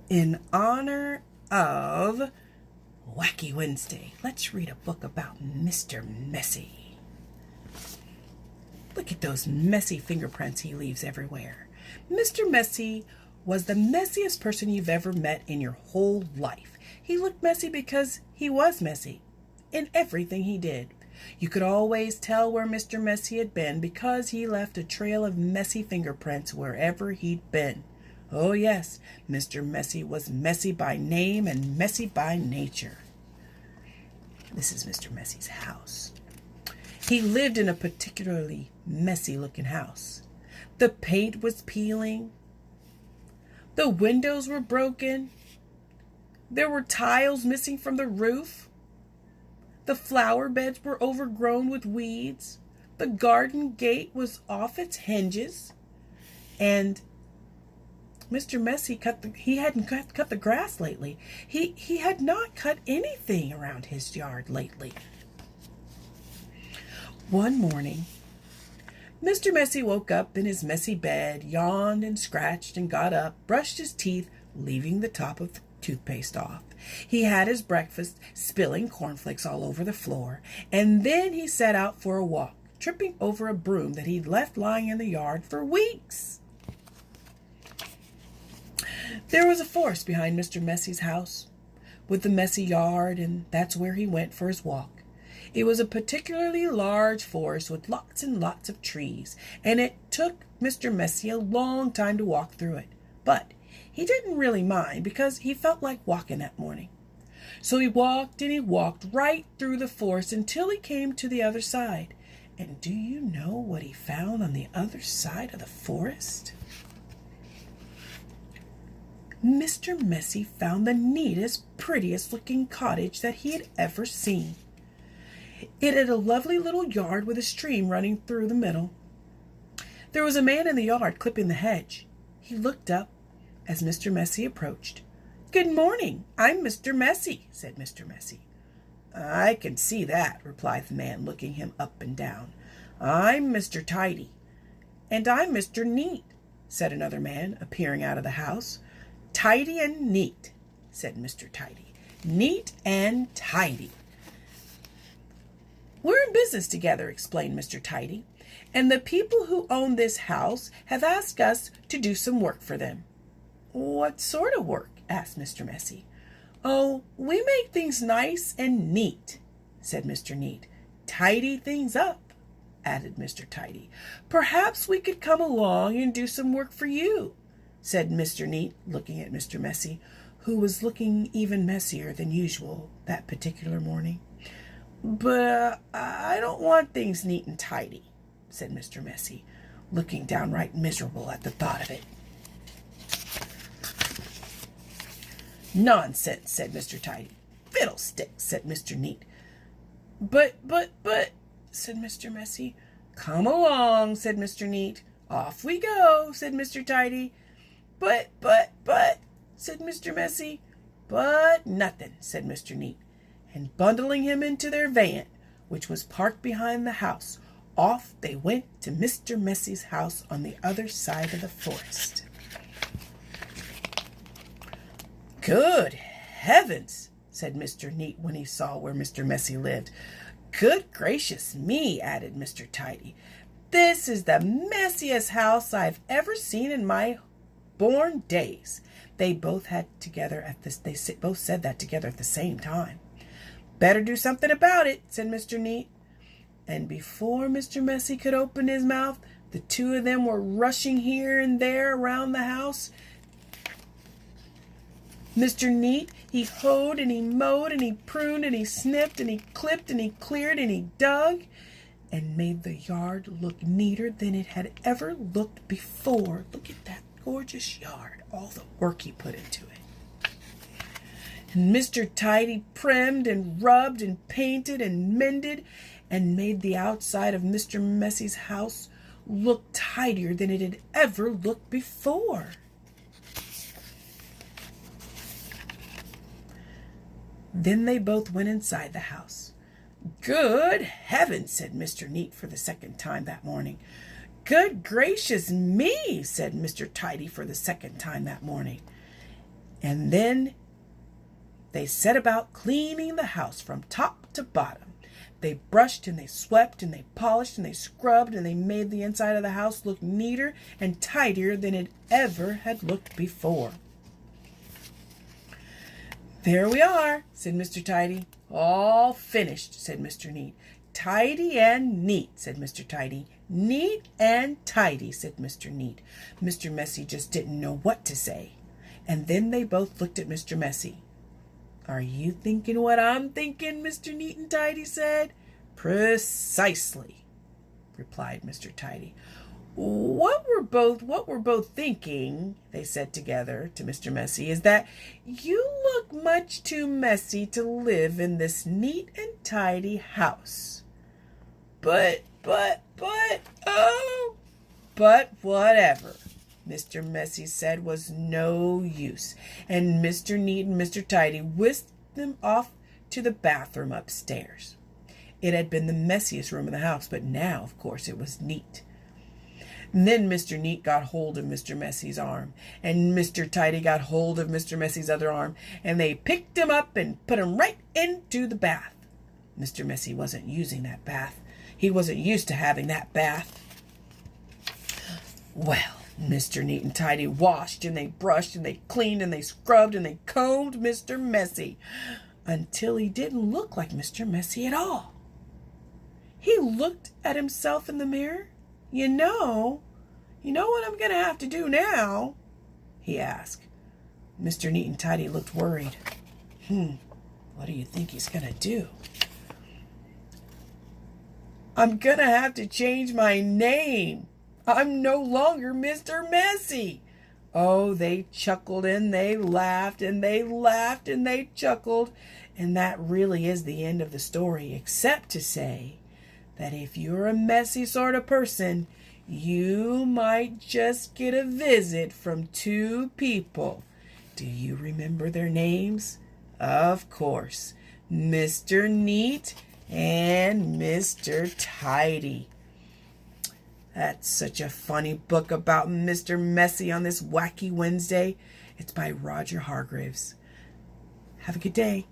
In honor of Wacky Wednesday, let's read a book about Mr. Messy. Look at those messy fingerprints he leaves everywhere. Mr. Messy was the messiest person you've ever met in your whole life. He looked messy because he was messy in everything he did. You could always tell where Mr. Messy had been because he left a trail of messy fingerprints wherever he'd been. Oh yes, Mr. Messy was messy by name and messy by nature. This is Mr. Messy's house. He lived in a particularly messy-looking house. The paint was peeling. The windows were broken. There were tiles missing from the roof. The flower beds were overgrown with weeds. The garden gate was off its hinges. And Mr. Messy hadn't cut the grass lately. He had not cut anything around his yard lately. One morning, Mr. Messy woke up in his messy bed, yawned and scratched and got up, brushed his teeth, leaving the top of the toothpaste off. He had his breakfast, spilling cornflakes all over the floor, and then he set out for a walk, tripping over a broom that he'd left lying in the yard for weeks. There was a forest behind Mr. Messy's house, with the messy yard, and that's where he went for his walk. It was a particularly large forest with lots and lots of trees, and it took Mr. Messy a long time to walk through it. But he didn't really mind because he felt like walking that morning. So he walked and he walked right through the forest until he came to the other side. And do you know what he found on the other side of the forest? Mr. Messy found the neatest, prettiest looking cottage that he had ever seen. It had a lovely little yard with a stream running through the middle. There was a man in the yard clipping the hedge. He looked up as Mr. Messy approached. "Good morning. I'm Mr. Messy," said Mr. Messy. "I can see that," replied the man, looking him up and down. "I'm Mr. Tidy." "And I'm Mr. Neat," said another man, appearing out of the house. "Tidy and neat," said Mr. Tidy. "Neat and tidy." "We're in business together," explained Mr. Tidy, "and the people who own this house have asked us to do some work for them." "What sort of work?" asked Mr. Messy. "Oh, we make things nice and neat," said Mr. Neat. "Tidy things up," added Mr. Tidy. "Perhaps we could come along and do some work for you," said Mr. Neat, looking at Mr. Messy, who was looking even messier than usual that particular morning. "But I don't want things neat and tidy," said Mr. Messy, looking downright miserable at the thought of it. "Nonsense," said Mr. Tidy. "Fiddlesticks," said Mr. Neat. But, said Mr. Messy. "Come along," said Mr. Neat. "Off we go," said Mr. Tidy. But, said Mr. Messy. "But nothing," said Mr. Neat. And bundling him into their van, which was parked behind the house, off they went to Mr. Messy's house on the other side of the forest. "Good heavens," said Mr. Neat when he saw where Mr. Messy lived. "Good gracious me," added Mr. Tidy. "This is the messiest house I've ever seen in my born days." They both said that together at the same time. "Better do something about it," said Mr. Neat. And before Mr. Messy could open his mouth, the two of them were rushing here and there around the house. Mr. Neat, he hoed and he mowed and he pruned and he snipped and he clipped and he cleared and he dug and made the yard look neater than it had ever looked before. Look at that gorgeous yard, all the work he put into it. And Mr. Tidy primed and rubbed and painted and mended and made the outside of Mr. Messy's house look tidier than it had ever looked before. Then they both went inside the house. "Good heavens," said Mr. Neat for the second time that morning. "Good gracious me," said Mr. Tidy for the second time that morning. And then they set about cleaning the house from top to bottom. They brushed and they swept and they polished and they scrubbed and they made the inside of the house look neater and tidier than it ever had looked before. "There we are," said Mr. Tidy. "All finished," said Mr. Neat. "Tidy and neat," said Mr. Tidy. "Neat and tidy," said Mr. Neat. Mr. Messy just didn't know what to say. And then they both looked at Mr. Messy. "Are you thinking what I'm thinking?" Mr. Neat and Tidy said. "Precisely," replied Mr. Tidy. What we're both thinking," they said together to Mr. Messy, "is that you look much too messy to live in this neat and tidy house." But whatever Mr. Messy said was no use, and Mr. Neat and Mr. Tidy whisked them off to the bathroom upstairs. It had been the messiest room in the house, but now, of course, it was neat. And then Mr. Neat got hold of Mr. Messy's arm, and Mr. Tidy got hold of Mr. Messy's other arm, and they picked him up and put him right into the bath. Mr. Messy wasn't using that bath. He wasn't used to having that bath. Well, Mr. Neat and Tidy washed and they brushed and they cleaned and they scrubbed and they combed Mr. Messy until he didn't look like Mr. Messy at all. He looked at himself in the mirror. You know what I'm going to have to do now?" he asked. Mr. Neat and Tidy looked worried. What do you think he's going to do?" "I'm going to have to change my name. I'm no longer Mr. Messy." Oh, they chuckled and they laughed and they laughed and they chuckled. And that really is the end of the story, except to say that if you're a messy sort of person, you might just get a visit from two people. Do you remember their names? Of course, Mr. Neat and Mr. Tidy. That's such a funny book about Mr. Messy on this wacky Wednesday. It's by Roger Hargreaves. Have a good day.